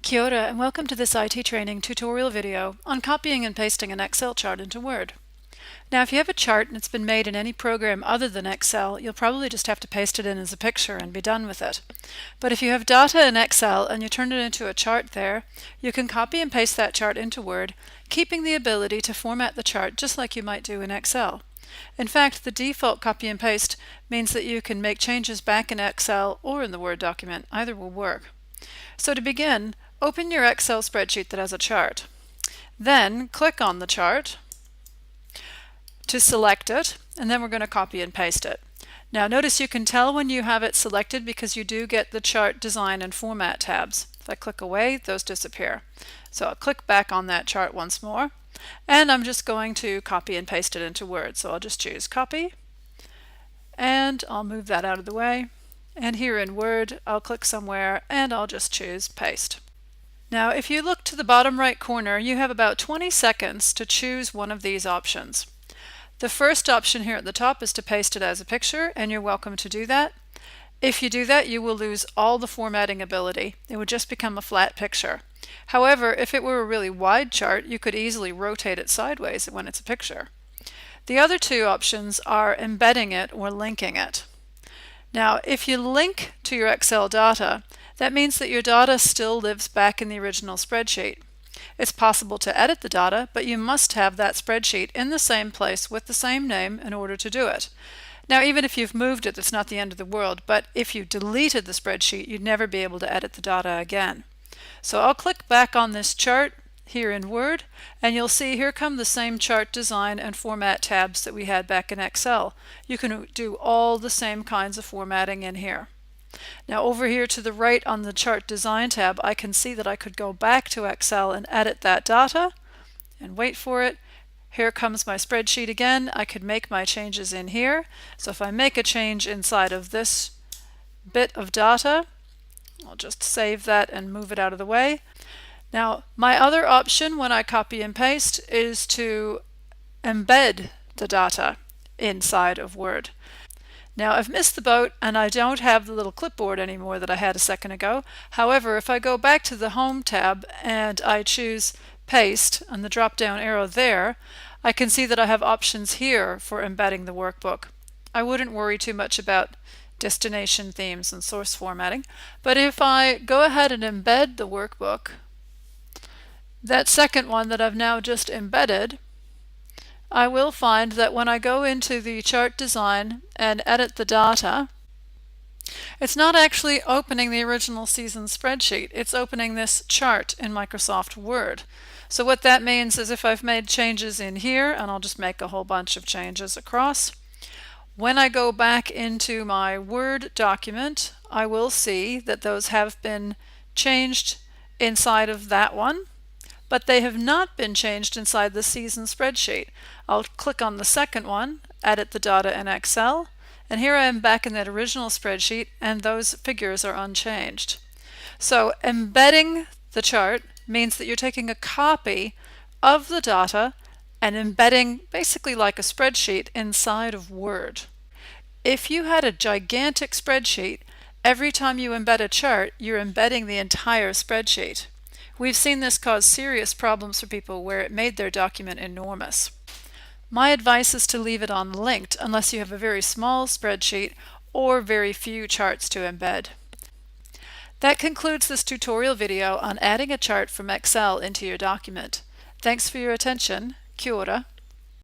Kia ora and welcome to this IT training tutorial video on copying and pasting an Excel chart into Word. Now if you have a chart and it's been made in any program other than Excel, you'll probably just have to paste it in as a picture and be done with it. But if you have data in Excel and you turn it into a chart there, you can copy and paste that chart into Word, keeping the ability to format the chart just like you might do in Excel. In fact, the default copy and paste means that you can make changes back in Excel or in the Word document. Either will work. So to begin, open your Excel spreadsheet that has a chart. Then click on the chart to select it, and then we're going to copy and paste it. Now notice you can tell when you have it selected because you do get the chart design and format tabs. If I click away, those disappear. So I'll click back on that chart once more, and I'm just going to copy and paste it into Word. So I'll just choose copy, and I'll move that out of the way. And here in Word, I'll click somewhere and I'll just choose paste. Now if you look to the bottom right corner, you have about 20 seconds to choose one of these options. The first option here at the top is to paste it as a picture, and you're welcome to do that. If you do that, you will lose all the formatting ability. It would just become a flat picture. However, if it were a really wide chart, you could easily rotate it sideways when it's a picture. The other two options are embedding it or linking it. Now, if you link to your Excel data, that means that your data still lives back in the original spreadsheet. It's possible to edit the data, but you must have that spreadsheet in the same place with the same name in order to do it. Now, even if you've moved it, that's not the end of the world, but if you deleted the spreadsheet, you'd never be able to edit the data again. So I'll click back on this chart here in Word, and you'll see here come the same chart design and format tabs that we had back in Excel. You can do all the same kinds of formatting in here. Now over here to the right on the chart design tab, I can see that I could go back to Excel and edit that data and wait for it. Here comes my spreadsheet again. I could make my changes in here. So if I make a change inside of this bit of data, I'll just save that and move it out of the way. Now, my other option when I copy and paste is to embed the data inside of Word. Now, I've missed the boat and I don't have the little clipboard anymore that I had a second ago. However, if I go back to the Home tab and I choose Paste and the drop-down arrow there, I can see that I have options here for embedding the workbook. I wouldn't worry too much about destination themes and source formatting, but if I go ahead and embed the workbook, that second one that I've now just embedded, I will find that when I go into the chart design and edit the data, it's not actually opening the original season spreadsheet. It's opening this chart in Microsoft Word. So what that means is if I've made changes in here, and I'll just make a whole bunch of changes across, when I go back into my Word document, I will see that those have been changed inside of that one, but they have not been changed inside the season spreadsheet. I'll click on the second one, edit the data in Excel, and here I am back in that original spreadsheet and those figures are unchanged. So embedding the chart means that you're taking a copy of the data and embedding basically like a spreadsheet inside of Word. If you had a gigantic spreadsheet, every time you embed a chart, you're embedding the entire spreadsheet. We've seen this cause serious problems for people where it made their document enormous. My advice is to leave it unlinked unless you have a very small spreadsheet or very few charts to embed. That concludes this tutorial video on adding a chart from Excel into your document. Thanks for your attention. Kia ora.